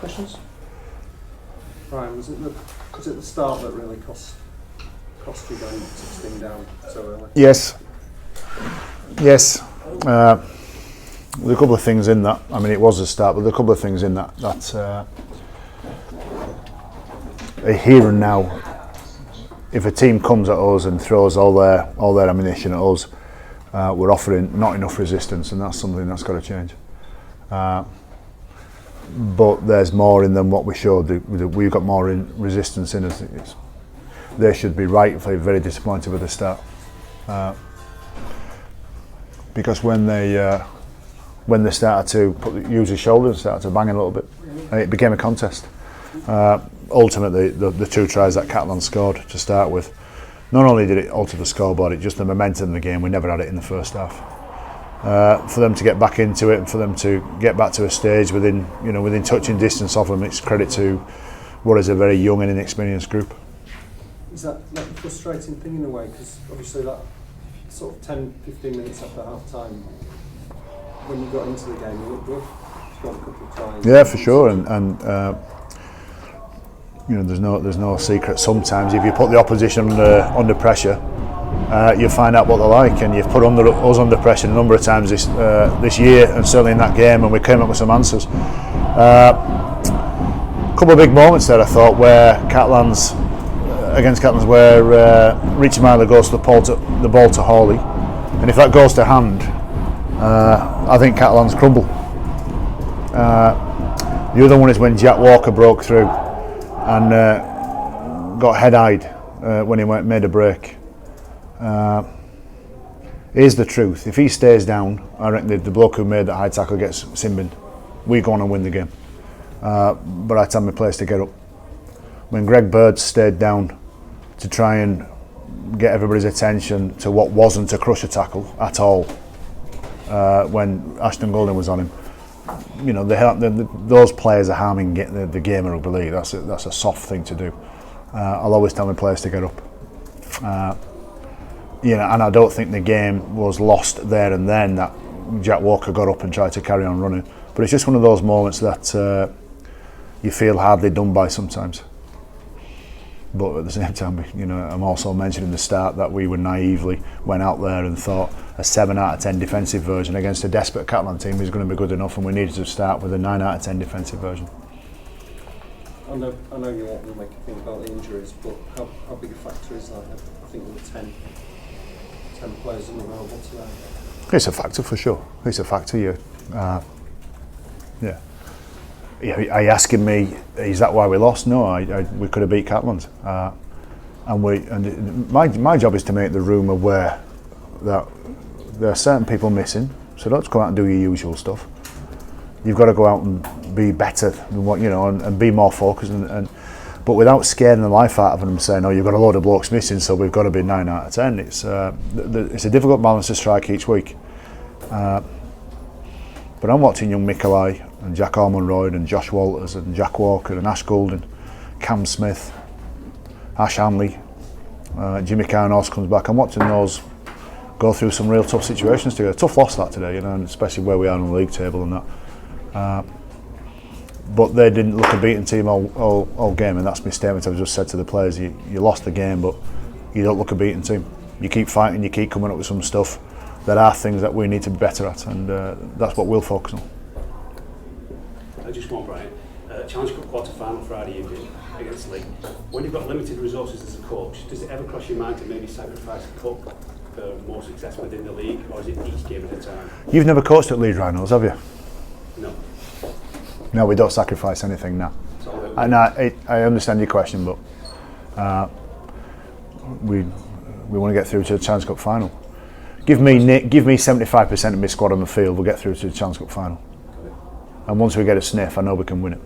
Questions? Brian, was it the start that really cost you going 16 down so early? Yes. There's a couple of things in that. I mean, it was a start, but there's a couple of things in that here and now. If a team comes at us and throws all their ammunition at us, we're offering not enough resistance, and that's something that's got to change. But there's more in than what we showed. We've got more resistance in us. They should be rightfully very disappointed with the start, because when they started to use his shoulders and started to bang a little bit, it became a contest. Ultimately, the two tries that Catalans scored to start with, not only did it alter the scoreboard, it just the momentum of the game. We never had it in the first half. For them to get back into it and for them to get back to a stage within touching distance of them, it's credit to what is a very young and inexperienced group. Is that like a frustrating thing in a way? Because obviously that sort of 10-15 minutes after half time, when you got into the game, you looked good. You scored a couple of tries. Yeah, for sure, and there's no secret. Sometimes if you put the opposition under pressure, you find out what they're like, and you've put us under pressure a number of times this year, and certainly in that game, and we came up with some answers. A couple of big moments there, I thought, where against Catalans, where Richie Myler goes to the ball to Hawley, and if that goes to hand, I think Catalans crumble. The other one is when Jack Walker broke through and got head-eyed when he made a break. Here's the truth: if he stays down, I reckon the bloke who made that high tackle gets sin-binned. We go on and win the game. But I tell my players to get up. When Greg Bird stayed down to try and get everybody's attention to what wasn't a crusher tackle at all, when Ashton Golden was on him, those players are harming the game of rugby league. That's a soft thing to do. I'll always tell my players to get up. And I don't think the game was lost there and then that Jack Walker got up and tried to carry on running. But it's just one of those moments that you feel hardly done by sometimes. But at the same time, I'm also mentioning the start that we naively went out there and thought a 7 out of 10 defensive version against a desperate Catalan team is going to be good enough, and we needed to start with a 9 out of 10 defensive version. I know you won't really make a thing about the injuries, but how big a factor is that? I think there were 10 players unavailable today. It's a factor for sure. It's a factor. Yeah. Are you asking me, is that why we lost? No, we could have beat Catalans. My job is to make the room aware that there are certain people missing, so don't go out and do your usual stuff. You've got to go out and be better than what, and be more focused, but without scaring the life out of them and saying, you've got a load of blokes missing, so we've got to be 9 out of 10. It's a difficult balance to strike each week. But I'm watching young Mikolai and Jack Ormonroyd and Josh Walters and Jack Walker and Ash Goulden, Cam Smith, Ash Hanley, Jimmy Carnos comes back. I'm watching those go through some real tough situations together. Tough loss that today, and especially where we are on the league table and that. But they didn't look a beaten team all game, and that's my statement I've just said to the players. You lost the game, but you don't look a beaten team. You keep fighting, you keep coming up with some stuff. There are things that we need to be better at, and that's what we'll focus on. Just one, Brian. Challenge Cup quarter-final Friday evening against League. When you've got limited resources as a coach, does it ever cross your mind to maybe sacrifice a cup for more success within the league, or is it each game at a time? You've never coached at Leeds Rhinos, have you? No. No, we don't sacrifice anything now. And I understand your question, but we want to get through to the Challenge Cup final. Give me 75% of my squad on the field, we'll get through to the Challenge Cup final. And once we get a sniff, I know we can win it.